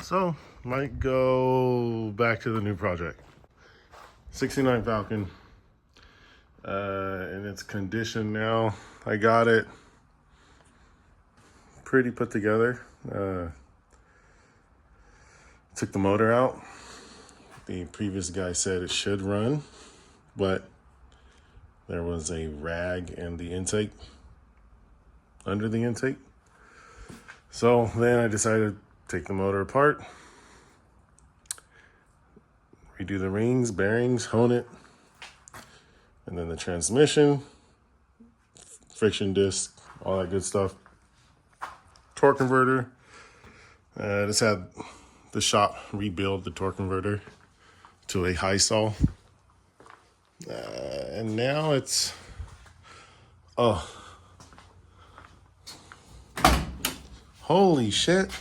So, might go back to the new project. 69 Falcon. In its condition now. I got it pretty put together. Took the motor out. The previous guy said it should run, but there was a rag in the intake, under the intake. So then I decided to take the motor apart, redo the rings, bearings, hone it, and then the transmission, friction disc, all that good stuff. Torque converter. Just had the shop rebuild the torque converter to a high saw. And now it's, holy shit.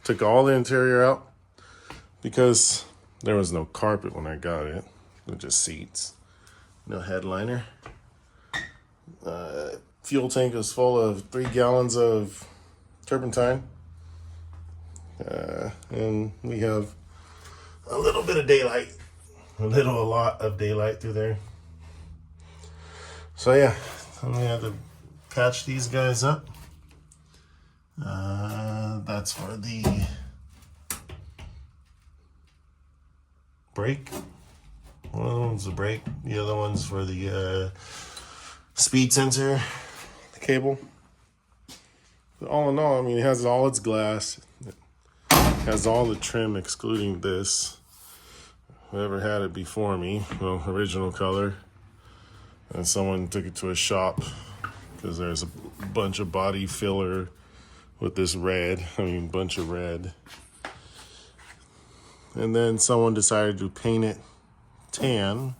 Took all the interior out because there was no carpet when I got it. It was just seats. No headliner. Fuel tank was full of 3 gallons of turpentine. And we have a little bit of daylight. A lot of daylight through there. So yeah, I'm gonna have to patch these guys up. That's for the brake. One of the one's the brake. The other one's for the speed sensor, the cable. But all in all, I mean, it has all its glass. It has all the trim excluding this. Whoever had it before me, well, original color. And someone took it to a shop because there's a bunch of body filler with this red. I mean, bunch of red. And then someone decided to paint it tan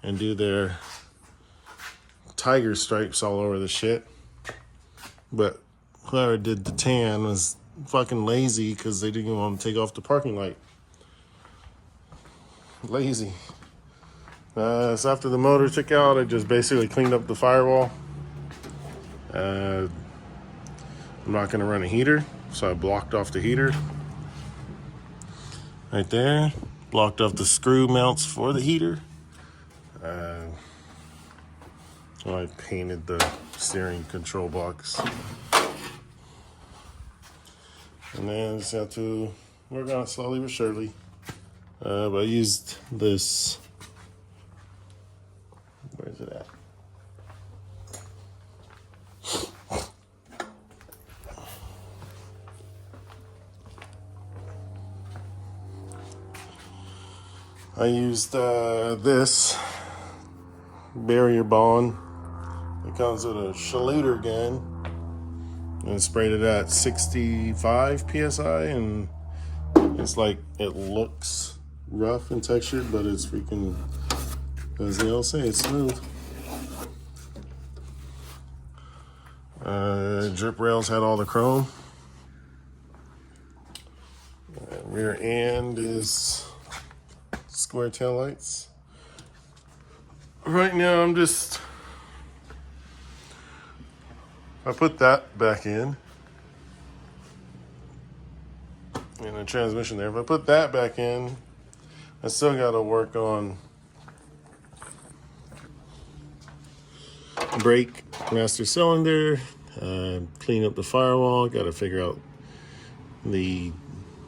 and do their tiger stripes all over the shit. But whoever did the tan was fucking lazy because they didn't want to take off the parking light. Lazy. So after the motor took out, I just basically cleaned up the firewall. I'm not going to run a heater, so I blocked off the heater. Right there. Blocked off the screw mounts for the heater. I painted the steering control box. And then I just have to work on it slowly but surely. But I used this. Where's it at? I used this barrier bond. It comes with a Schluter gun. And sprayed it at 65 psi, and it's like, it looks rough and textured, but it's freaking, as they all say, it's smooth. Drip rails had all the chrome. Rear end is square tail lights. Right now I put that back in the transmission there. If I put that back in, I still got to work on brake master cylinder, clean up the firewall, got to figure out the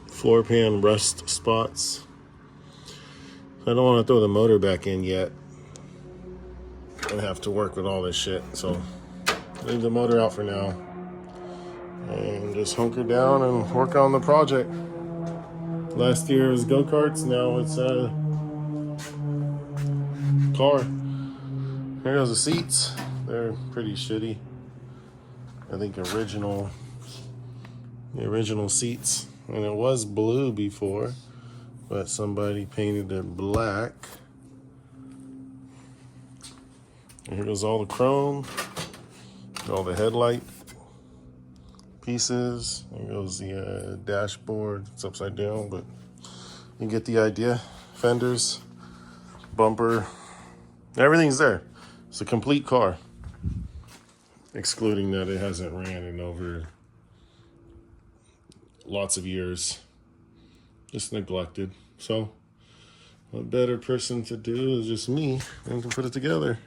floor pan rust spots. I don't want to throw the motor back in yet and have to work with all this shit, so leave the motor out for now and just hunker down and work on the project. Last year it was go-karts, now it's a car. Here goes the seats. They're pretty shitty. I think the original seats, and it was blue before, but somebody painted it black. And here goes all the chrome. All the headlight pieces. There goes the dashboard. It's upside down, but you get the idea. Fenders, bumper, everything's there. It's a complete car, excluding that it hasn't ran in over lots of years. just neglected. So what better person to do is just me and can put it together.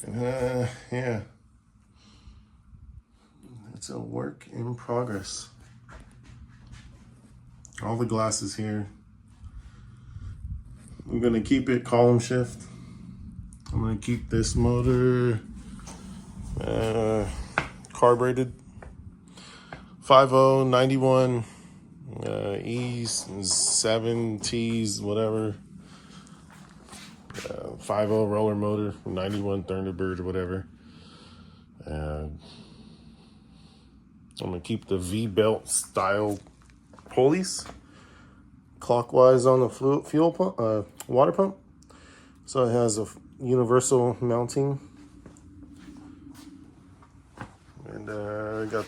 Yeah, it's a work in progress. All the glasses here. I'm gonna keep it column shift. I'm gonna keep this motor carbureted 50 91 E's 7T's whatever 50 roller motor 91 Thunderbird or whatever. I'm gonna keep the V-belt style pulleys clockwise on the fuel pump, water pump. So it has a universal mounting. And I got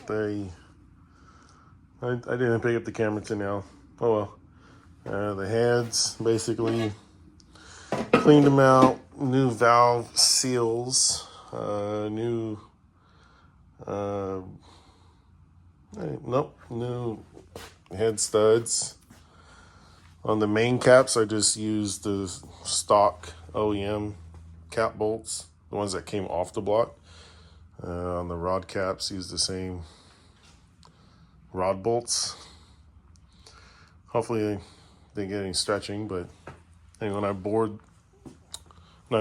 I didn't pick up the camera till now. Oh well. The heads, basically cleaned them out. New valve seals. New new head studs. On the main caps, I just used the stock OEM cap bolts, the ones that came off the block. On the rod caps, used the same rod bolts. Hopefully they didn't get any stretching, but when I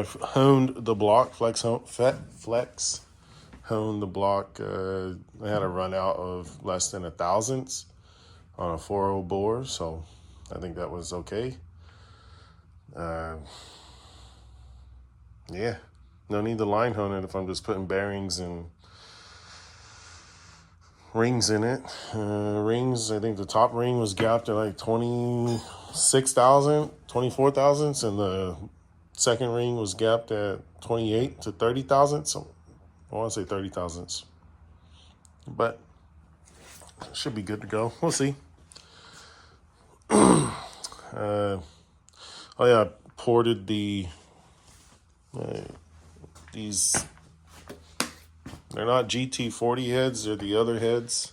honed the block, flex honed the block, I had a run out of less than 1,000ths on a 4.0 bore, so I think that was okay. Yeah, no need to line hone it if I'm just putting bearings and rings in it. Rings, I think the top ring was gapped at like 26,000, 24,000, and the second ring was gapped at 28 to 30,000. So I want to say 30,000, but it should be good to go. We'll see. Oh yeah, I ported these. They're not GT40 heads. They're the other heads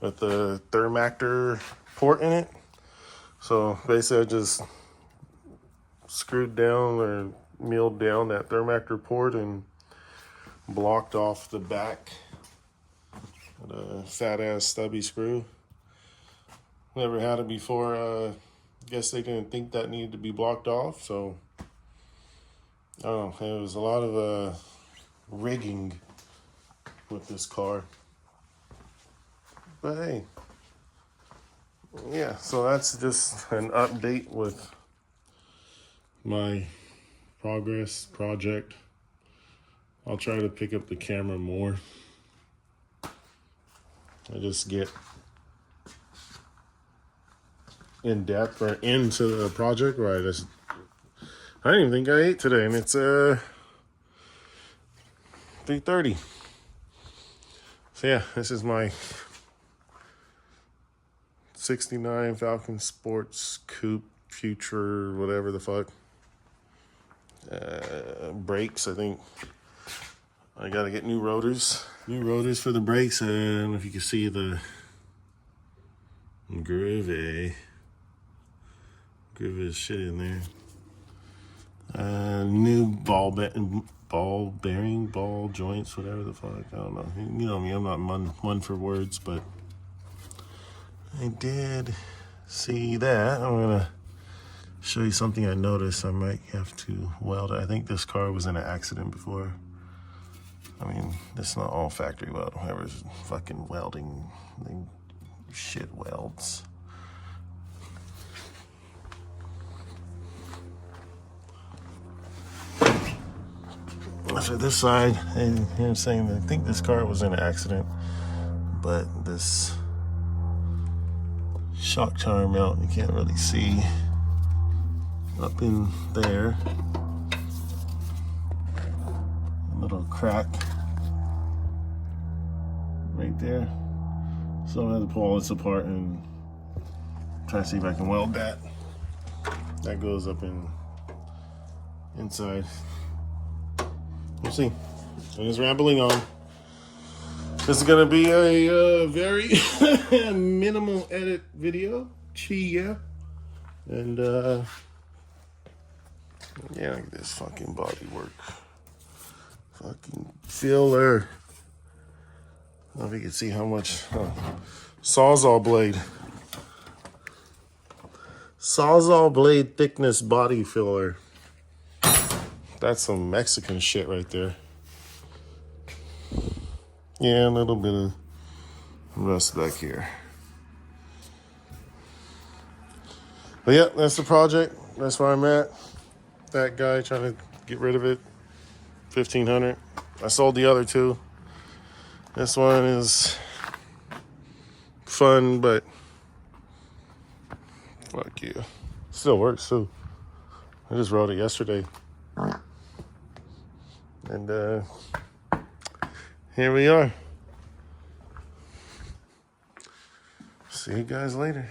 with the Thermactor port in it. So basically, I just screwed down or milled down that Thermactor port and blocked off the back with a fat ass stubby screw. Never had it before. Guess they didn't think that needed to be blocked off. So I don't know. It was a lot of rigging with this car. But hey, yeah, so that's just an update with my project. I'll try to pick up the camera more. I just get in depth or into the project where I didn't even think I ate today, and it's 3:30. So yeah, this is my 69 Falcon Sports Coupe Future, whatever the fuck. Brakes, I think I gotta get new rotors for the brakes. I don't know if you can see the groovy shit in there. New ball bearing, ball joints, whatever the fuck. I don't know. You know me, I'm not one for words, but I did see that. I'm gonna show you something I noticed. I might have to weld it. I think this car was in an accident before. I mean, it's not all factory weld. Whoever's fucking welding, they shit welds. So this side, and him saying that I think this car was in an accident, but this shock tower mount you can't really see up in there. A little crack right there. So I had to pull all this apart and try to see if I can weld that. That goes up inside. We'll see. I'm just rambling on. This is gonna be a very minimal edit video. Yeah. And yeah, look at this fucking body work. Fucking filler. I don't know if you can see how much Sawzall blade. Sawzall blade thickness body filler. That's some Mexican shit right there. Yeah, a little bit of rust back here. But yeah, that's the project. That's where I'm at. That guy trying to get rid of it. 1,500. I sold the other two. This one is fun, but fuck you. Still works too. I just rode it yesterday. And here we are. See you guys later.